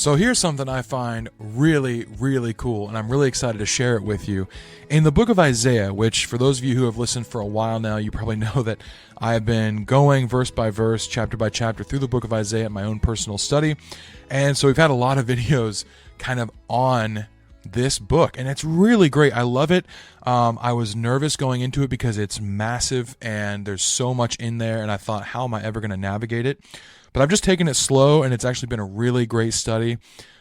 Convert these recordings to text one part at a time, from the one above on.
So here's something I find really, really cool, and I'm really excited to share it with you. In the book of Isaiah, which for those of you who have listened for a while now, you probably know that I have been going verse by verse, chapter by chapter through the book of Isaiah in my own personal study. And so we've had a lot of videos kind of on this book, and it's really great. I love it. I was nervous going into it because it's massive and there's so much in there, and I thought, how am I ever going to navigate it? But I've just taken it slow, and it's actually been a really great study,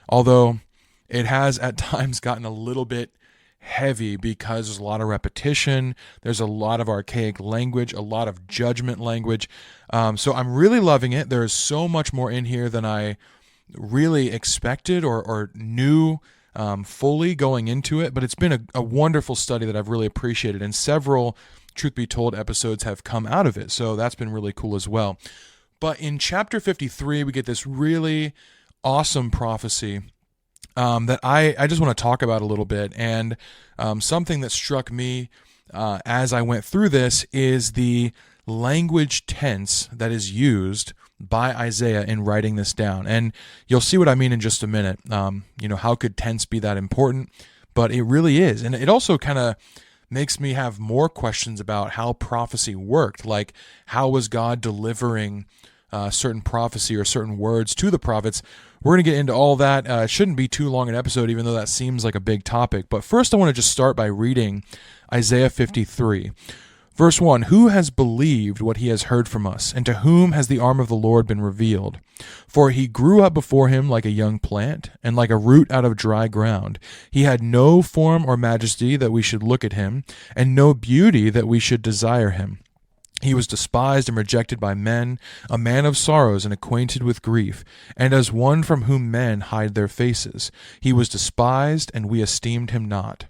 although it has at times gotten a little bit heavy because there's a lot of repetition, there's a lot of archaic language, a lot of judgment language. So I'm really loving it. There is so much more in here than I really expected or knew fully going into it, but it's been a wonderful study that I've really appreciated, and several Truth Be Told episodes have come out of it, so that's been really cool as well. But in chapter 53, we get this really awesome prophecy that I just want to talk about a little bit. And something that struck me as I went through this is the language tense that is used by Isaiah in writing this down. And you'll see what I mean in just a minute. How could tense be that important? But it really is. And it also kind of makes me have more questions about how prophecy worked. Like, how was God delivering certain prophecy or certain words to the prophets? We're going to get into all that. It shouldn't be too long an episode, even though that seems like a big topic. But first, I want to just start by reading Isaiah 53. Verse 1, "Who has believed what he has heard from us, and to whom has the arm of the Lord been revealed? For he grew up before him like a young plant, and like a root out of dry ground. He had no form or majesty that we should look at him, and no beauty that we should desire him. He was despised and rejected by men, a man of sorrows and acquainted with grief, and as one from whom men hide their faces. He was despised, and we esteemed him not.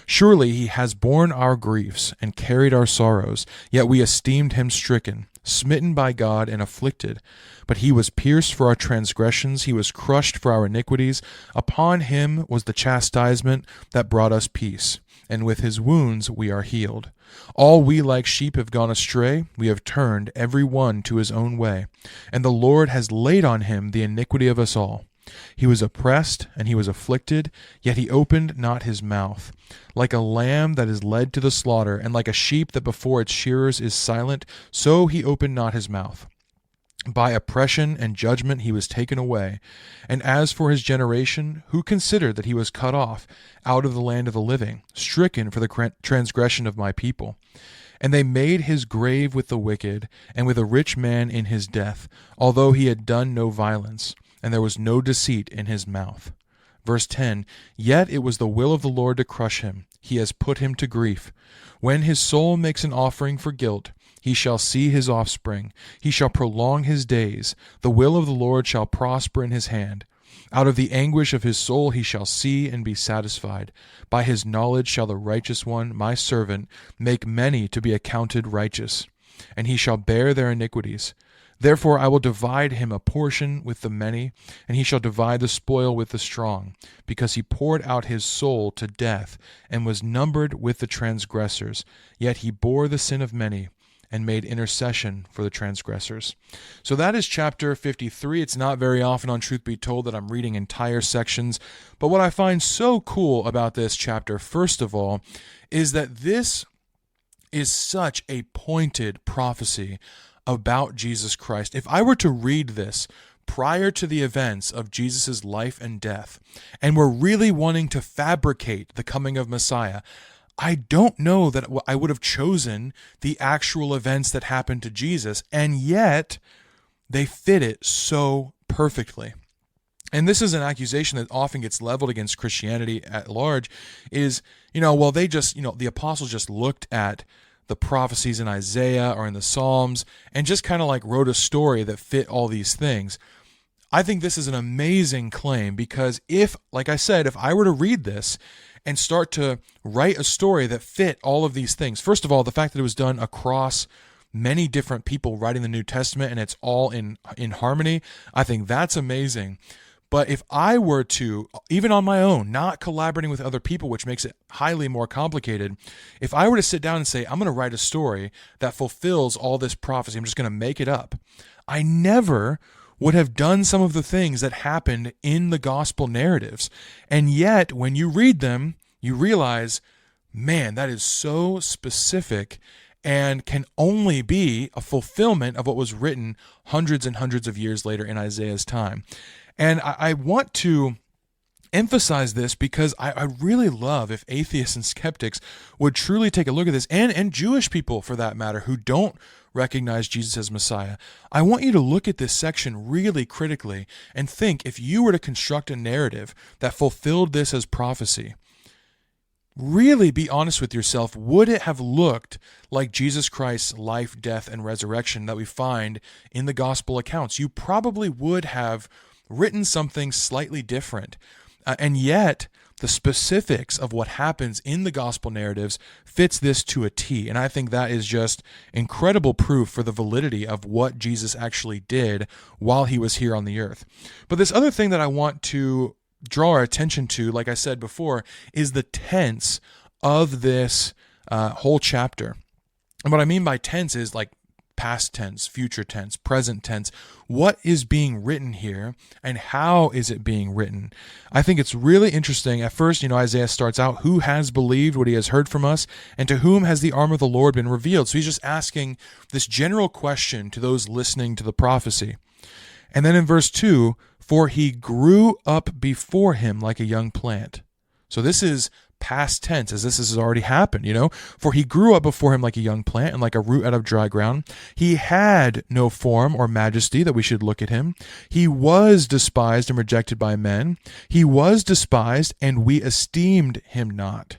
Surely he has borne our griefs and carried our sorrows, yet we esteemed him stricken, smitten by God, and afflicted. But he was pierced for our transgressions, he was crushed for our iniquities. Upon him was the chastisement that brought us peace, and with his wounds we are healed. All we like sheep have gone astray, we have turned every one to his own way, and the Lord has laid on him the iniquity of us all. He was oppressed, and he was afflicted, yet he opened not his mouth. Like a lamb that is led to the slaughter, and like a sheep that before its shearers is silent, so he opened not his mouth. By oppression and judgment he was taken away. And as for his generation, who considered that he was cut off out of the land of the living, stricken for the transgression of my people? And they made his grave with the wicked, and with a rich man in his death, although he had done no violence, and there was no deceit in his mouth." Verse 10, "Yet it was the will of the Lord to crush him. He has put him to grief. When his soul makes an offering for guilt, he shall see his offspring. He shall prolong his days. The will of the Lord shall prosper in his hand. Out of the anguish of his soul he shall see and be satisfied. By his knowledge shall the righteous one, my servant, make many to be accounted righteous, and he shall bear their iniquities. Therefore I will divide him a portion with the many, and he shall divide the spoil with the strong, because he poured out his soul to death, and was numbered with the transgressors. Yet he bore the sin of many, and made intercession for the transgressors." So that is chapter 53. It's not very often on Truth Be Told that I'm reading entire sections, but what I find so cool about this chapter, first of all, is that this is such a pointed prophecy about Jesus Christ. If I were to read this prior to the events of Jesus' life and death, and were really wanting to fabricate the coming of Messiah, I don't know that I would have chosen the actual events that happened to Jesus, and yet they fit it so perfectly. And this is an accusation that often gets leveled against Christianity at large, is, the apostles just looked at the prophecies in Isaiah or in the Psalms and just kind of like wrote a story that fit all these things. I think this is an amazing claim because if I were to read this and start to write a story that fit all of these things, first of all, the fact that it was done across many different people writing the New Testament and it's all in harmony, I think that's amazing. But if I were to, even on my own, not collaborating with other people, which makes it highly more complicated, if I were to sit down and say, I'm going to write a story that fulfills all this prophecy, I'm just going to make it up, I never would have done some of the things that happened in the gospel narratives. And yet, when you read them, you realize, man, that is so specific and can only be a fulfillment of what was written hundreds and hundreds of years later in Isaiah's time. And I want to emphasize this because I really love if atheists and skeptics would truly take a look at this, and Jewish people for that matter who don't recognize Jesus as Messiah. I want you to look at this section really critically and think, if you were to construct a narrative that fulfilled this as prophecy, really be honest with yourself. Would it have looked like Jesus Christ's life, death, and resurrection that we find in the gospel accounts? You probably would have written something slightly different. And yet, the specifics of what happens in the gospel narratives fits this to a T. And I think that is just incredible proof for the validity of what Jesus actually did while he was here on the earth. But this other thing that I want to draw our attention to, like I said before, is the tense of this whole chapter. And what I mean by tense is like past tense, future tense, present tense. What is being written here and how is it being written? I think it's really interesting. At first, Isaiah starts out, who has believed what he has heard from us, and to whom has the arm of the Lord been revealed? So he's just asking this general question to those listening to the prophecy. And then in verse 2, for he grew up before him like a young plant. So this is past tense, as this has already happened, For he grew up before him like a young plant and like a root out of dry ground. He had no form or majesty that we should look at him. He was despised and rejected by men. He was despised, and we esteemed him not.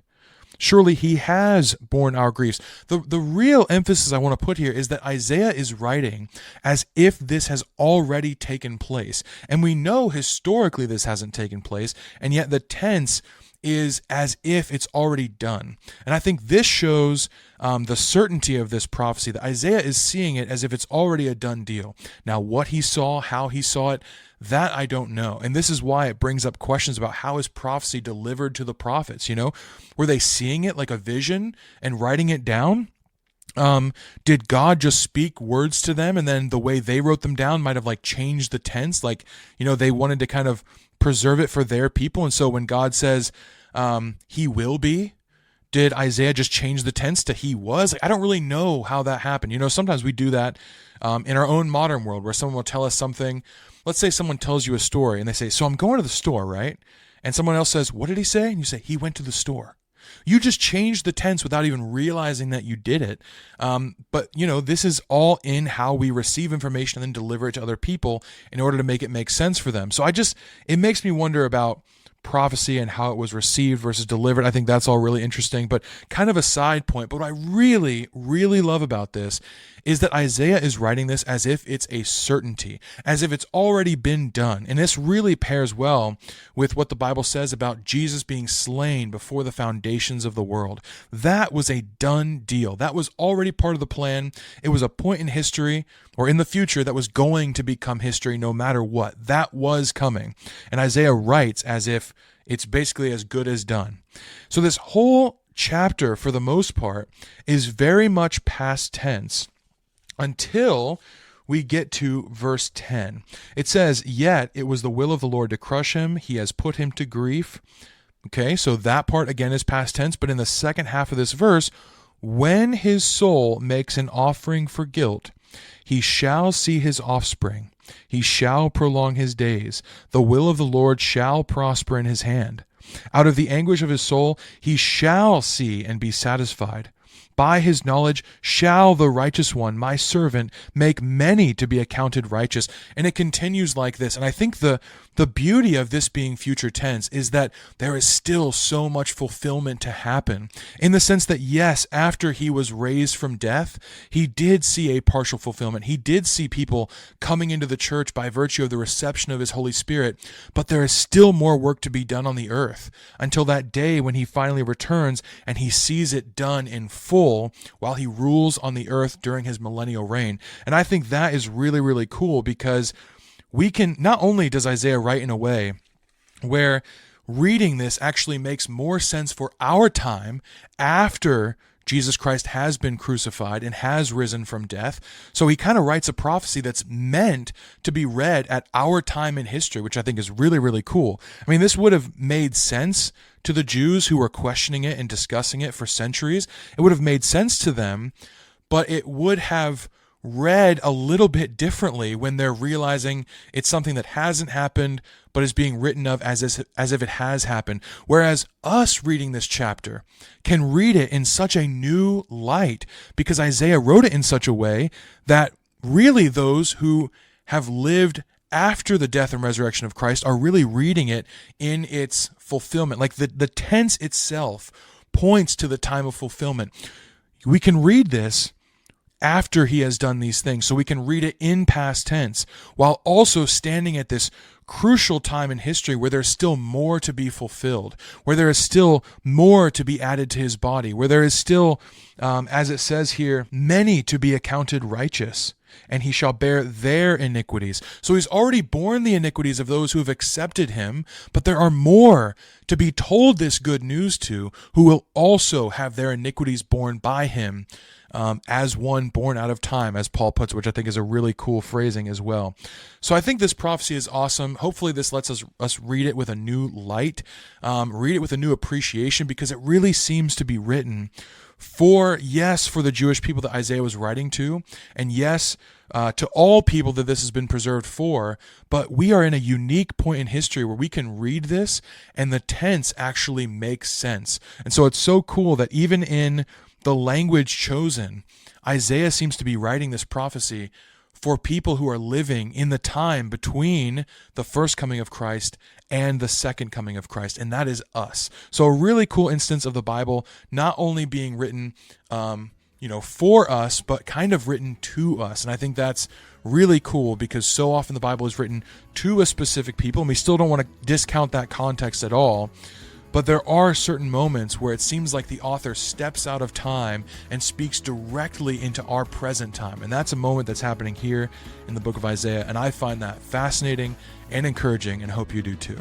Surely he has borne our griefs. The real emphasis I want to put here is that Isaiah is writing as if this has already taken place. And we know historically this hasn't taken place, and yet the tense is as if it's already done. And I think this shows the certainty of this prophecy, that Isaiah is seeing it as if it's already a done deal. Now, what he saw, how he saw it, that I don't know. And this is why it brings up questions about how is prophecy delivered to the prophets, Were they seeing it like a vision and writing it down? Did God just speak words to them and then the way they wrote them down might have changed the tense? They wanted to kind of preserve it for their people. And so when God says, he will be, did Isaiah just change the tense to he was? I don't really know how that happened. Sometimes we do that in our own modern world where someone will tell us something. Let's say someone tells you a story and they say, so I'm going to the store, right? And someone else says, what did he say? And you say, he went to the store. You just changed the tense without even realizing that you did it. But this is all in how we receive information and then deliver it to other people in order to make it make sense for them. So it makes me wonder about prophecy and how it was received versus delivered. I think that's all really interesting, but kind of a side point. But what I really, really love about this is that Isaiah is writing this as if it's a certainty, as if it's already been done. And this really pairs well with what the Bible says about Jesus being slain before the foundations of the world. That was a done deal. That was already part of the plan. It was a point in history or in the future that was going to become history no matter what. That was coming. And Isaiah writes as if it's basically as good as done. So this whole chapter, for the most part, is very much past tense until we get to verse 10. It says, yet it was the will of the Lord to crush him. He has put him to grief. Okay, so that part again is past tense, but in the second half of this verse, when his soul makes an offering for guilt, he shall see his offspring. He shall prolong his days. The will of the Lord shall prosper in his hand. Out of the anguish of his soul, he shall see and be satisfied. By his knowledge shall the righteous one, my servant, make many to be accounted righteous. And it continues like this. And I think the beauty of this being future tense is that there is still so much fulfillment to happen, in the sense that, yes, after he was raised from death, he did see a partial fulfillment. He did see people coming into the church by virtue of the reception of his Holy Spirit, but there is still more work to be done on the earth until that day when he finally returns and he sees it done in full while he rules on the earth during his millennial reign. And I think that is really, really cool, because we can, not only does Isaiah write in a way where reading this actually makes more sense for our time after Jesus Christ has been crucified and has risen from death. So he kind of writes a prophecy that's meant to be read at our time in history, which I think is really, really cool. I mean, this would have made sense to the Jews who were questioning it and discussing it for centuries. It would have made sense to them, but it would have read a little bit differently when they're realizing it's something that hasn't happened but is being written of as if it has happened. Whereas us reading this chapter can read it in such a new light because Isaiah wrote it in such a way that really those who have lived after the death and resurrection of Christ are really reading it in its fulfillment. Like the tense itself points to the time of fulfillment. We can read this after he has done these things, so we can read it in past tense while also standing at this crucial time in history where there's still more to be fulfilled, where there is still more to be added to his body, where there is still, as it says here, many to be accounted righteous, and he shall bear their iniquities. So he's already borne the iniquities of those who have accepted him, but there are more to be told this good news to, who will also have their iniquities borne by him, as one born out of time, as Paul puts, which I think is a really cool phrasing as well. So I think this prophecy is awesome. Hopefully this lets us read it with a new light, read it with a new appreciation, because it really seems to be written for the Jewish people that Isaiah was writing to, and yes, to all people that this has been preserved for, but we are in a unique point in history where we can read this and the tense actually makes sense. And so it's so cool that even in the language chosen, Isaiah seems to be writing this prophecy for people who are living in the time between the first coming of Christ and the second coming of Christ, and that is us. So a really cool instance of the Bible not only being written for us, but kind of written to us. And I think that's really cool because so often the Bible is written to a specific people, and we still don't want to discount that context at all. But there are certain moments where it seems like the author steps out of time and speaks directly into our present time. And that's a moment that's happening here in the book of Isaiah. And I find that fascinating and encouraging, and hope you do too.